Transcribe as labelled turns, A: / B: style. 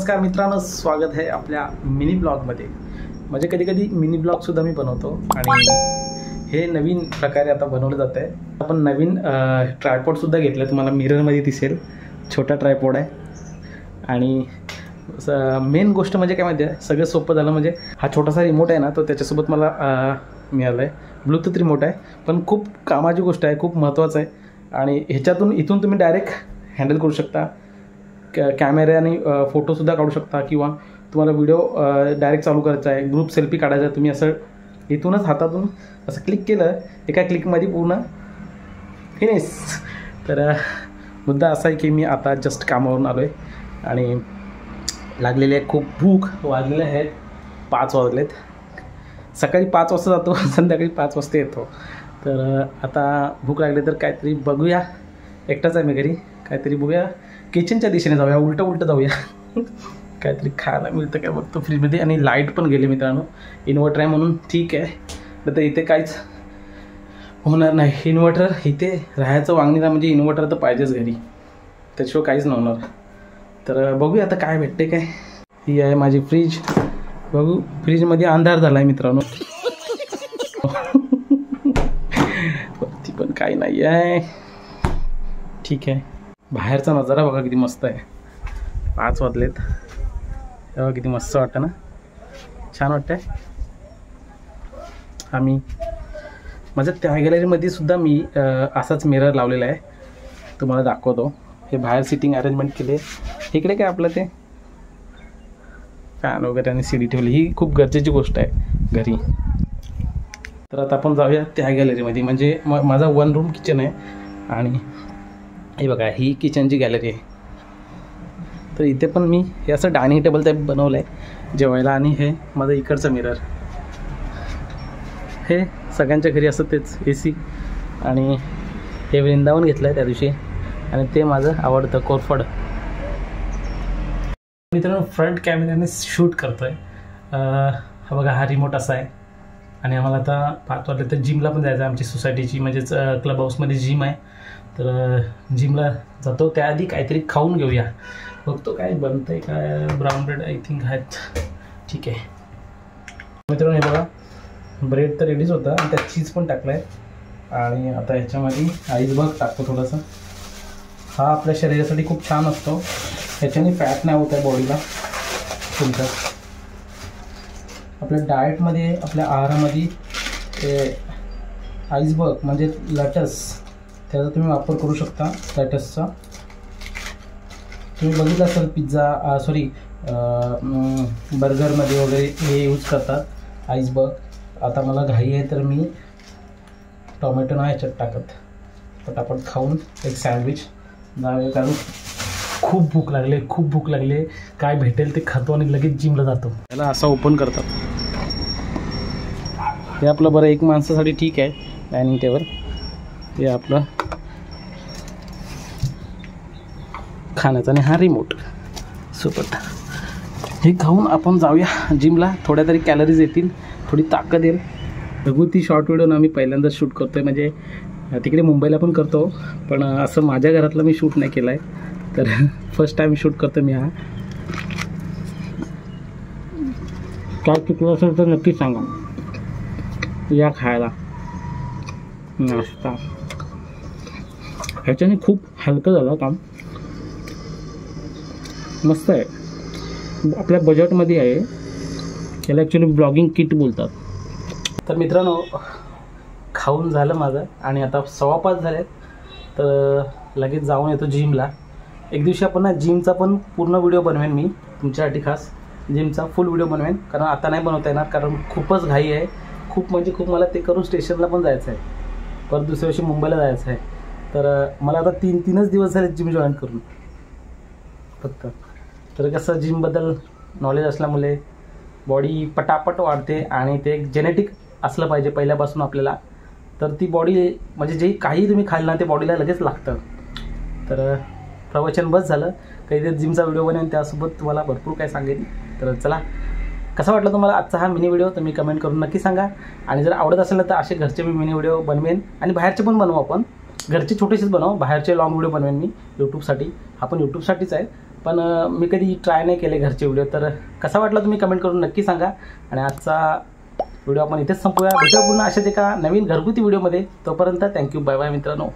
A: नमस्कार मित्रांनो, स्वागत आहे आपल्या मिनी ब्लॉगमध्ये। म्हणजे कधी कधी मिनी ब्लॉगसुद्धा मी बनवतो आणि हे नवीन प्रकारे आता बनवलं जात आहे। आपण नवीन ट्रायपॉडसुद्धा घेतलं, तुम्हाला मिररमध्ये दिसेल, छोटा ट्रायपॉड आहे। आणि मेन गोष्ट म्हणजे काय माहिती आहे, सगळं सोपं झालं म्हणजे हा छोटासा रिमोट आहे ना, तो त्याच्यासोबत मला मिळाला आहे। ब्लूटूथ रिमोट आहे, पण खूप कामाची गोष्ट आहे, खूप महत्त्वाचं आहे। आणि इथून तुम्ही डायरेक्ट हँडल करू शकता, कॅमेऱ्याने फोटोसुद्धा काढू शकता, किंवा तुम्हाला व्हिडिओ डायरेक्ट चालू करायचा आहे, ग्रुप सेल्फी काढायचा आहे, तुम्ही असं इथूनच हातातून असं क्लिक केलं, एका क्लिकमध्ये पूर्ण फिनिश। तर मुद्दा असा आहे की मी आता जस्ट कामावरून आलो आहे आणि लागलेले आहे खूप भूक। वाजलेले आहेत 5 वाजलेत। सकाळी 5 वाजता जातो, संध्याकाळी 5 वाजता येतो। तर आता भूक लागली तर काहीतरी बघूया, एकटाच आहे मी घरी, काहीतरी बघूया, किचनच्या दिशेने जाऊया, उलटं जाऊया, काहीतरी खायला मिळतं काय बघतो फ्रीजमध्ये। आणि लाईट पण गेली मित्रांनो, इन्व्हर्टर आहे म्हणून ठीक आहे, तर इथे काहीच होणार नाही। इन्व्हर्टर इथे राहायचं वागणीला म्हणजे इन्व्हर्टर तर पाहिजेच घरी, त्याशिवाय काहीच नाही होणार। तर बघूया आता काय भेटते काय। ही आहे माझी फ्रीज, बघू फ्रीजमध्ये अंधार झाला आहे मित्रांनो, वरती पण काही नाही आहे, ठीक आहे। बाहेरचा नजारा बघा किती मस्त आहे, 5 वाजलेत, तेव्हा किती मस्त वाटतं ना, छान वाटतं आहे। आम्ही माझ्या त्या गॅलरीमध्ये सुद्धा मी असाच मिरर लावलेला आहे, तुम्हाला दाखवतो। हे बाहेर सिटिंग अरेंजमेंट केले, इकडे काय आपलं ते फॅन वगैरे आणि सीडी ठेवली, ही खूप गरजेची गोष्ट आहे घरी। तर आता आपण जाऊया त्या गॅलरीमध्ये, म्हणजे माझा 1 रूम किचन आहे आणि हे बघा ही किचनची गॅलरी आहे। तर इथे पण मी हे असं डायनिंग टेबल टाईप बनवलं आहे जेवायला, आणि हे माझं इकडचं मिरर, हे सगळ्यांच्या घरी असं तेच AC। आणि हे वृंदावन घेतलं आहे त्या दिवशी, आणि ते माझं आवडतं कोरफड। मित्रांनो फ्रंट कॅमेऱ्याने शूट करतो आहे, हा बघा हा रिमोट असा आहे। आणि आम्हाला आता 5 वाजले तर जिमला पण जायचं आहे, आमची सोसायटीची म्हणजेच क्लब हाऊसमध्ये जिम आहे, तर जिमला जातो। त्याआधी काहीतरी खाऊन घेऊया, बघतो काय बनतं आहे, काय ब्राऊन ब्रेड आय थिंक आहेत, ठीक आहे। मित्रांनो हे बघा ब्रेड तर रेडीच होता, आणि त्यात चीज पण टाकलं आहे, आणि आता ह्याच्यामध्ये आईसबर्ग टाकतो थोडासा। हा आपल्या शरीरासाठी खूप छान असतो, ह्याच्याने फॅट नाही होत आहे बॉडीला तुमच्या। आपल्या डाएटमध्ये, आपल्या आहारामध्ये आईसबर्ग म्हणजे लॅटस, त्याचा तुम्ही वापर करू शकता। लॅटसचा तुम्ही बघितलं असेल, पिझ्झा बर्गरमध्ये वगैरे हे यूज करतात आईसबर्ग। आता मला घाई आहे तर मी टोमॅटो नाही ह्याच्यात टाकत, पटापट खाऊन एक सँडविच जावे, कारण खूप भूक लागले, काय भेटेल ते खातो आणि लगेच जिमला जातो। त्याला असं ओपन करतात, हे आपलं बरं एक माणसासाठी ठीक आहे डायनिंग टेबल। हे आपलं खाण्याचा, आणि हा रिमोट सुपर। हे खाऊन आपण जाऊया जिमला, थोड्या तरी कॅलरीज येतील, थोडी ताकद येईल। बघू ती शॉर्ट व्हिडिओ ना मी पहिल्यांदा शूट करतो आहे, म्हणजे तिकडे मुंबईला पण करतो, पण असं माझ्या घरातलं मी शूट नाही केलं आहे, तर फर्स्ट टाईम शूट करतो मी हा। काय चुकलं असेल तर नक्की सांगा, या खायला नाश्ता। ह्याच्याने खूप हलकं झालं काम, मस्त आहे, आपल्या बजेटमध्ये आहे। याला ॲक्च्युली ब्लॉगिंग किट बोलतात। तर मित्रांनो खाऊन झालं माझं, आणि आता 5:15 झालेत, तर लगेच जाऊन येतो जिमला। एक दिवशी आपण ना जिमचा पण पूर्ण व्हिडिओ बनवेन मी तुमच्यासाठी, खास जिमचा फुल व्हिडिओ बनवेन, कारण आता नाही बनवता येणार, कारण खूपच घाई आहे, खूप म्हणजे खूप। मला ते करून स्टेशनला पण जायचं आहे, परत दुसऱ्या दिवशी मुंबईला जायचं आहे। तर मला आता 3 दिवस झाले जिम जॉईन करून फक्त। तर कसं जिमबद्दल नॉलेज असल्यामुळे बॉडी पटापट वाढते, आणि ते एक जेनेटिक असलं पाहिजे पहिल्यापासून आपल्याला, तर ती बॉडी म्हणजे जे काही तुम्ही खाल ना ते बॉडीला लगेच लागतं। तर प्रवचन बस झालं, काही जिमचा व्हिडिओ बनवेन, त्यासोबत तुम्हाला भरपूर काय सांगेन। तर चला, कसा वाटला तुम्हाला आजचा हा मिनी व्हिडिओ, तुम्ही कमेंट करून नक्की सांगा। आणि जर आवडत असेल तर असे घरचे मी मिनी व्हिडिओ बनवेन, आणि बाहेरचे पण बनवू आपण, घरचे छोटेसेच बनवू, बाहेरचे लॉंग व्हिडिओ बनवेन मी यूट्यूबसाठी, हा पण यूट्यूबसाठीच आहे, पण मी कधी ट्राय नाही केले घरचे व्हिडिओ. तर कसा वाटला तुम्ही कमेंट करून नक्की सांगा. आणि आजचा व्हिडिओ आपण इथेच संपूया. भेटूया पुन्हा अशाच एका नवीन घरगुती व्हिडिओमध्ये. तोपर्यंत थँक्यू, बाय बाय मित्रांनो.